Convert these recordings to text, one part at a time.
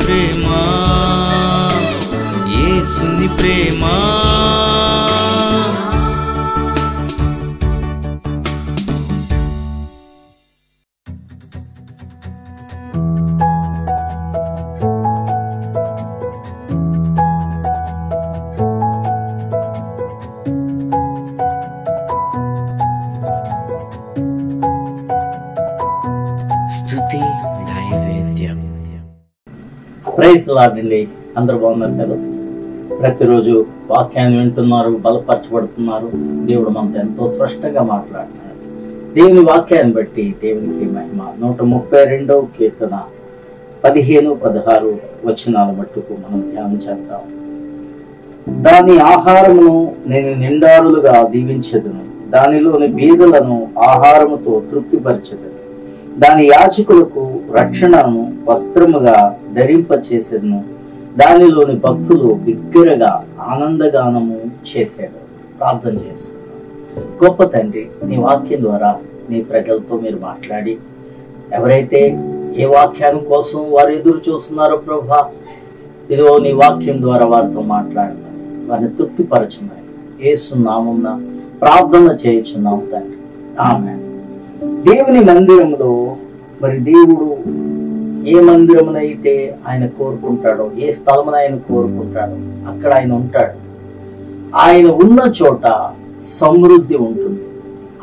ప్రేమ, యేసుని ప్రేమ. స్తుతి నైవేద్యం. ప్రైజ్ లార్డ్ అండి. అందరూ బాగున్నారు కదా? ప్రతిరోజు వాక్యాన్ని వింటున్నారు, బలపరచబడుతున్నారు. దేవుడు మనతో ఎంతో స్పష్టంగా మాట్లాడుతున్నాడు. దేవుని వాక్యాన్ని బట్టి దేవునికి మహిమ. 132వ కీర్తన 15, 16 వచనాల మట్టుకు మనం ధ్యానం చేద్దాం. దాని ఆహారమును నేను నిండారులుగా దీవించెదను, దానిలోని బీదలను ఆహారముతో తృప్తిపరచెదను. దాని యాజకులకు రక్షణను వస్త్రముగా ధరింపచేసేదను, దానిలోని భక్తులు బిగ్గరగా ఆనందగానము చేసేది. ప్రార్థన చేస్తున్నాను. గొప్ప తండ్రి, నీ వాక్యం ద్వారా నీ ప్రజలతో మీరు మాట్లాడి, ఎవరైతే ఏ వాక్యాన్ని కోసం వారు ఎదురు చూస్తున్నారో ప్రభా, ఇదిగో నీ వాక్యం ద్వారా వారితో మాట్లాడమని, వారిని తృప్తిపరచమని యేసు నామమున ప్రార్థన చేయుచున్నాం తండ్రి. ఆమేన్. దేవుని మందిరములో మరి దేవుడు ఏ మందిరమునైతే ఆయన కోరుకుంటాడో, ఏ స్థలమున ఆయన కోరుకుంటాడో అక్కడ ఆయన ఉంటాడు. ఆయన ఉన్న చోట సమృద్ధి ఉంటుంది,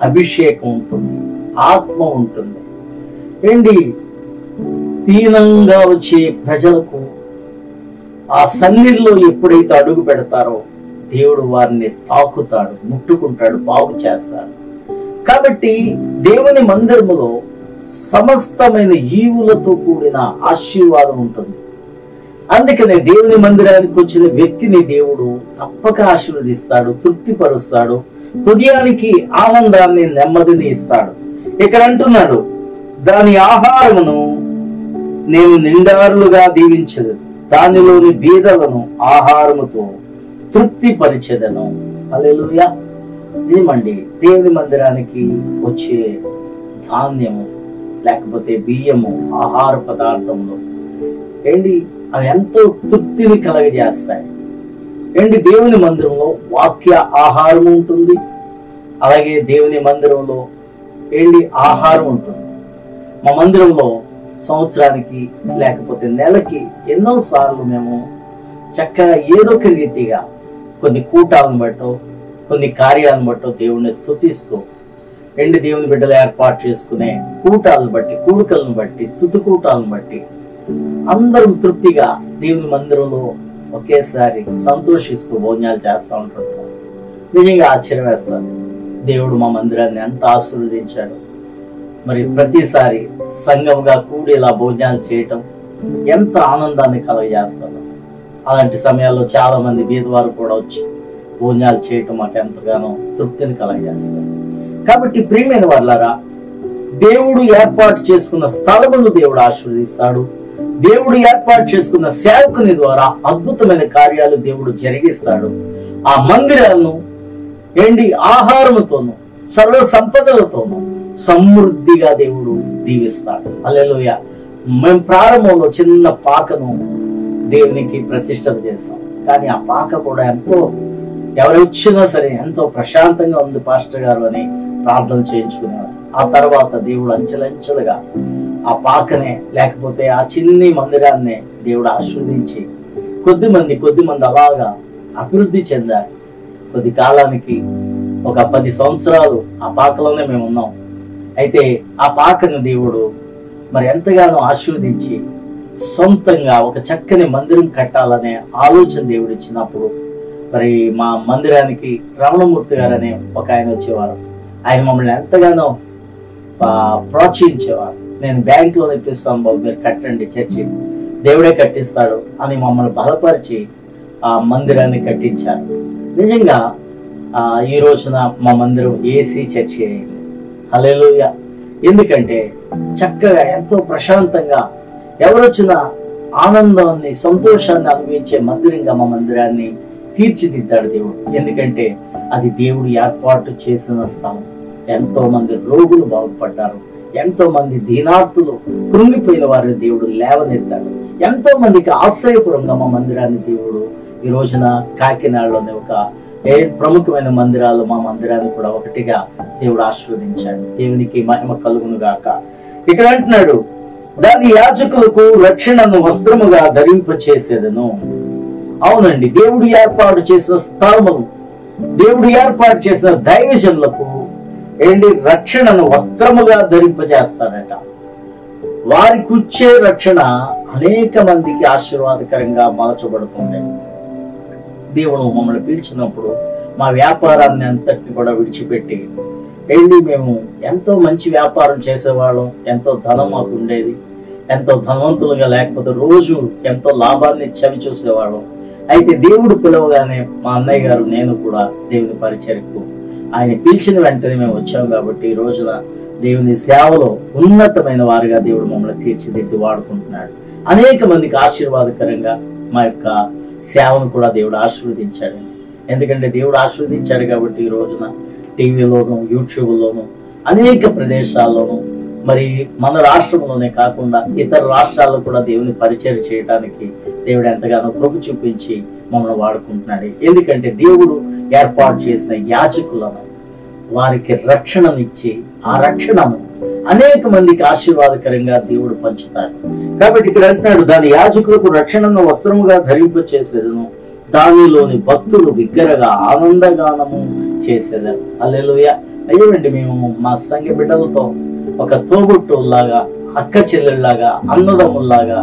అభిషేకం ఉంటుంది, ఆత్మ ఉంటుంది. ఏంటి దీనంగా వచ్చే ప్రజలకు ఆ సన్నిధిలో ఎప్పుడైతే అడుగు పెడతారో దేవుడు వారిని తాకుతాడు, ముట్టుకుంటాడు, బాగు చేస్తాడు. కాబట్టి దేవుని మందిరములో సమస్తమైన ఈవులతో కూడిన ఆశీర్వాదం ఉంటుంది. అందుకనే దేవుని మందిరానికి వచ్చిన వ్యక్తిని దేవుడు తప్పక ఆశీర్వదిస్తాడు, తృప్తిపరుస్తాడు, హృదయానికి ఆనందాన్ని, నెమ్మదిని ఇస్తాడు. ఇక్కడ అంటున్నాడు, దాని ఆహారమును నేను నిండారులుగా దీవించదు, దానిలోని బీదలను ఆహారముతో తృప్తిపరిచెదను. హల్లెలూయా. ఏమండి, దేవుని మందిరానికి వచ్చే ధాన్యము లేకపోతే బియ్యము, ఆహార పదార్థంలో ఏంటి అవి ఎంతో తృప్తిని కలగజేస్తాయి. ఏంటి దేవుని మందిరంలో వాక్య ఆహారం ఉంటుంది, అలాగే దేవుని మందిరంలో ఏంటి ఆహారం ఉంటుంది. మా మందిరంలో సంవత్సరానికి లేకపోతే నెలకి ఎన్నో సార్లు మేము చక్కగా ఏదో ఒక రీతిగా కొన్ని కూటాలను బట్టో, కొన్ని కార్యాలను బట్టో దేవుణ్ణి స్తుతిస్తూ దేవుని బిడ్డలు ఏర్పాటు చేసుకునే కూటాలను బట్టి, కూడుకలను బట్టి, స్తుతి కూటాలను బట్టి అందరం తృప్తిగా దేవుని మందిరంలో ఒకేసారి సంతోషిస్తూ భోజనాలు చేస్తూ ఉంటుంటాం. నిజంగా ఆశ్చర్యం వేస్తారు. దేవుడు మా మందిరాన్ని ఎంత ఆశీర్వదించాడు. మరి ప్రతిసారి సంఘంగా కూడి ఇలా భోజనాలు చేయటం ఎంత ఆనందాన్ని కలగజేస్తారు. అలాంటి సమయాల్లో చాలా మంది బీదవారు కూడా వచ్చి భోజనాలు చేయటం మాకు ఎంతగానో తృప్తిని కలగజేస్తారు. కాబట్టి ప్రియమైన వాళ్ళారా, దేవుడు ఏర్పాటు చేసుకున్న స్థలమును దేవుడు ఆశీర్వదిస్తాడు. దేవుడు ఏర్పాటు చేసుకున్న సేవకుని ద్వారా అద్భుతమైన కార్యాలు దేవుడు జరిగిస్తాడు. ఆ మందిరాలను ఆహారముతోనూ సర్వ సంపదలతోనూ సమృద్ధిగా దేవుడు దీవిస్తాడు. హల్లెలూయా. మేము ప్రారంభంలో చిన్న పాకను దేవునికి ప్రతిష్ఠత చేస్తాం, కానీ ఆ పాక కూడా ఎంతో ఎవరు వచ్చినా సరే ఎంతో ప్రశాంతంగా ఉంది పాస్టర్ గారు అని ప్రార్థన చేయించుకునేవారు. ఆ తర్వాత దేవుడు అంచెలంచెలుగా ఆ పాకనే లేకపోతే ఆ చిన్ని మందిరాన్నే దేవుడు ఆశీర్వదించి కొద్ది మంది అలాగా అభివృద్ధి చెందారు. కొద్ది కాలానికి ఒక 10 సంవత్సరాలు ఆ పాకలోనే మేము ఉన్నాం. అయితే ఆ పాకను దేవుడు మరి ఎంతగానో ఆశీర్వదించి సొంతంగా ఒక చక్కని మందిరం కట్టాలనే ఆలోచన దేవుడు ఇచ్చినప్పుడు మరి మా మందిరానికి రమణమూర్తి గారు అనే ఒక ఆయన వచ్చేవారు. ఆయన మమ్మల్ని ఎంతగానో ప్రోత్సహించేవారు. నేను బ్యాంకులో ఇప్పిస్తాను బాబు, మీరు కట్టండి, చర్చి దేవుడే కట్టిస్తాడు అని మమ్మల్ని బలపరిచి ఆ మందిరాన్ని కట్టించారు. నిజంగా ఈ రోజున మా మందిరం ఏసీ చర్చి అయింది. హల్లెలూయా. ఎందుకంటే చక్కగా ఎంతో ప్రశాంతంగా ఎవరొచ్చినా ఆనందాన్ని, సంతోషాన్ని అనుభవించే మందిరంగా మా మందిరాన్ని తీర్చిదిద్దాడు దేవుడు. ఎందుకంటే అది దేవుడు ఏర్పాటు చేసిన స్థలం. ఎంతో మంది రోగులు బాగుపడ్డారు, ఎంతో మంది దీనార్థులు కృంగిపోయిన వారిని దేవుడు లేవనెత్తాడు. ఎంతో మందికి ఆశ్రయపురంగా మా మందిరాన్ని దేవుడు ఈ రోజున కాకినాడలోని ఒక ప్రముఖమైన మందిరాలు మా మందిరాన్ని కూడా ఒకటిగా దేవుడు ఆశీర్వదించాడు. దేవునికి మహిమ కలుగును గాక. ఇక్కడ అంటున్నాడు, దాని యాజకులకు రక్షణను వస్త్రముగా ధరింపచేసేదను. అవునండి, దేవుడు ఏర్పాటు చేసిన స్థలమును, దేవుడు ఏర్పాటు చేసిన దైవజనులకు రక్షణను వస్త్రముగా ధరింపజేస్తాడట. వారికి వచ్చే రక్షణ అనేక మందికి ఆశీర్వాదకరంగా మలచబడుతుంది. దేవుడు మమ్మల్ని పిలిచినప్పుడు మా వ్యాపారాన్ని అంతటిని కూడా విడిచిపెట్టి మేము ఎంతో మంచి వ్యాపారం చేసేవాళ్ళం, ఎంతో ధనం మాకు ఉండేది, ఎంతో ధనవంతులుగా లేకపోతే రోజు ఎంతో లాభాన్ని చవి చూసేవాళ్ళం. అయితే దేవుడు పిలవగానే మా అన్నయ్య గారు నేను కూడా దేవుని పరిచర్యకు ఆయన పిలిచిన వెంటనే మేము వచ్చాము. కాబట్టి ఈ రోజున దేవుని సేవలో ఉన్నతమైన వారిగా దేవుడు మమ్మల్ని తీర్చిదిద్ది వాడుకుంటున్నాడు. అనేక మందికి ఆశీర్వాదకరంగా మా యొక్క సేవను కూడా దేవుడు ఆశీర్వదించాడు. ఎందుకంటే దేవుడు ఆశీర్వదించాడు కాబట్టి ఈ రోజున టీవీలోను, యూట్యూబ్లోను, అనేక ప్రదేశాల్లోనూ, మరి మన రాష్ట్రంలోనే కాకుండా ఇతర రాష్ట్రాల్లో కూడా దేవుని పరిచయం చేయడానికి దేవుడు ఎంతగానో కృప చూపించి మమ్మల్ని వాడుకుంటున్నాడు. ఎందుకంటే దేవుడు ఏర్పాటు చేసిన యాజకులను వారికి రక్షణనిచ్చి ఆ రక్షణను అనేక మందికి ఆశీర్వాదకరంగా దేవుడు పంచుతాడు. కాబట్టి ఇక్కడ అంటున్నాడు, దాని యాజకులకు రక్షణను వస్త్రముగా ధరింపచేసేదను, దానిలోని భక్తులు బిగ్గరగా ఆనందగానము చేసేదారు. హల్లెలూయా. అయ్యండి, మేము మా సంఘ బిడ్డలతో ఒక తోబుట్టులాగా, అక్క చెల్లెళ్ళలాగా, అన్నదమ్ముల్లాగా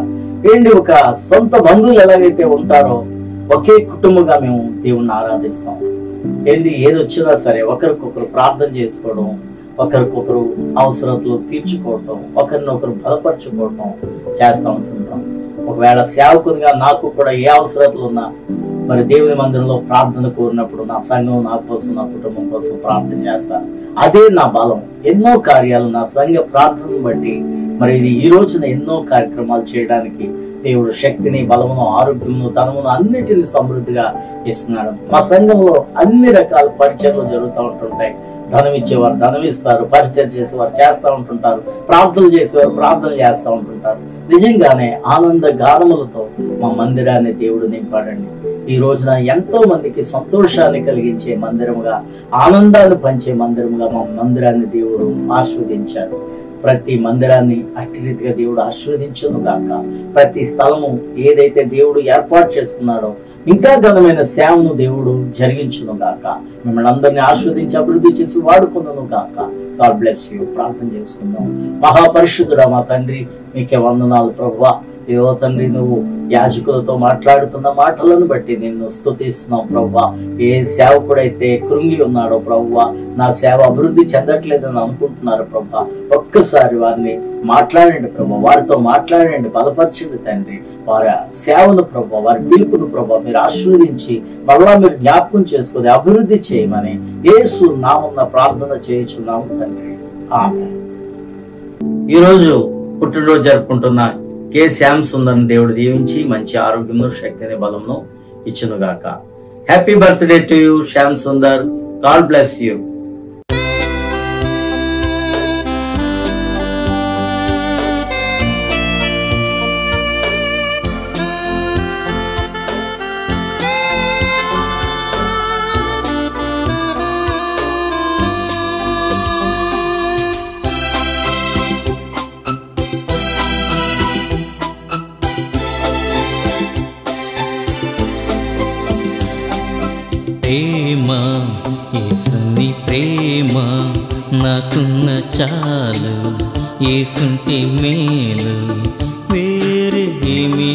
ఒక సొంత బంధువులు ఎలాగైతే ఉంటారో ఒకే కుటుంబంగా మేము దేవుణ్ణి ఆరాధిస్తాం. ఏది వచ్చినా సరే ఒకరికొకరు ప్రార్థన చేసుకోవడం, ఒకరికొకరు అవసరతలు తీర్చుకోవటం, ఒకరినొకరు బలపరచుకోవటం చేస్తూ ఉంటుంటాం. ఒకవేళ సేవకునిగా నాకు కూడా ఏ అవసరతలు ఉన్నా మరి దేవుని మందిరంలో ప్రార్థన కోరినప్పుడు నా సంఘం నా కోసం, నా కుటుంబం కోసం ప్రార్థన చేస్తాను. అదే నా బలం. ఎన్నో కార్యాలు నా సంఘ ప్రార్థనను బట్టి మరి ఈ రోజున ఎన్నో కార్యక్రమాలు చేయడానికి దేవుడు శక్తిని, బలమును, ఆరోగ్యమును, ధనమును అన్నిటిని సమృద్ధిగా ఇస్తున్నాడు. మా సంఘంలో అన్ని రకాల పరిచయలు జరుగుతూ ఉంటుంటాయి. ధనం ఇచ్చేవారు ధనం ఇస్తారు, పరిచయం చేసేవారు చేస్తూ ఉంటుంటారు, ప్రార్థనలు చేసేవారు ప్రార్థనలు చేస్తూ ఉంటుంటారు. నిజంగానే ఆనంద గానములతో మా మందిరాన్ని దేవుడు నింపాడండి. ఈ రోజున ఎంతో మందికి సంతోషాన్ని కలిగించే మందిరముగా, ఆనందాన్ని పంచే మందిరముగా మా మందిరాన్ని దేవుడు ఆశీర్వదించాడు. ప్రతి మందిరాన్ని అట్టి రీతిగా దేవుడు ఆశీర్వదించును గాక. ప్రతి స్థలము ఏదైతే దేవుడు ఏర్పాటు చేసుకున్నాడో ఇంకా ఘనమైన సేవను దేవుడు జరిగించును గాక. మిమ్మల్ని అందరినీ ఆశీర్వదించి అభివృద్ధి చేసి వాడుకున్నాను గాక. God bless you. ప్రార్థన చేసుకుందాం. మహాపరిశుద్ధుడా మా తండ్రి, మీకే వందనాలు ప్రభువా. ఏవో తండ్రి, నువ్వు యాజకులతో మాట్లాడుతున్న మాటలను బట్టి నిన్ను స్తుతిస్తున్నావు ప్రభువా. ఏ సేవకుడైతే కృంగి ఉన్నాడో ప్రభువా, నా సేవ అభివృద్ధి చెందట్లేదని అనుకుంటున్నారు ప్రభువా, ఒక్కసారి వారిని మాట్లాడండి ప్రభువా, వారితో మాట్లాడండి, బలపరచండి తండ్రి. వారి సేవను ప్రభువా, వారి పిలుపును ప్రభువా మీరు ఆశీర్వదించి మరలా మీరు జ్ఞాపకం చేసుకుని అభివృద్ధి చేయమని యేసు నామమున ప్రార్థన చేయుచున్నాము తండ్రి. ఆమేన్. ఈరోజు పుట్టినరోజు జరుపుకుంటున్న కె శ్యామ్ సుందర్ని దేవుడు దీవించి మంచి ఆరోగ్యము, శక్తిని, బలమును ఇచ్చునుగాక. Happy birthday to you Shyam Sundar. God bless you. ప్రేమ, యేసుని ప్రేమ నాకున్న చాలు, యేసుంటే మేలు వేరే ఏమి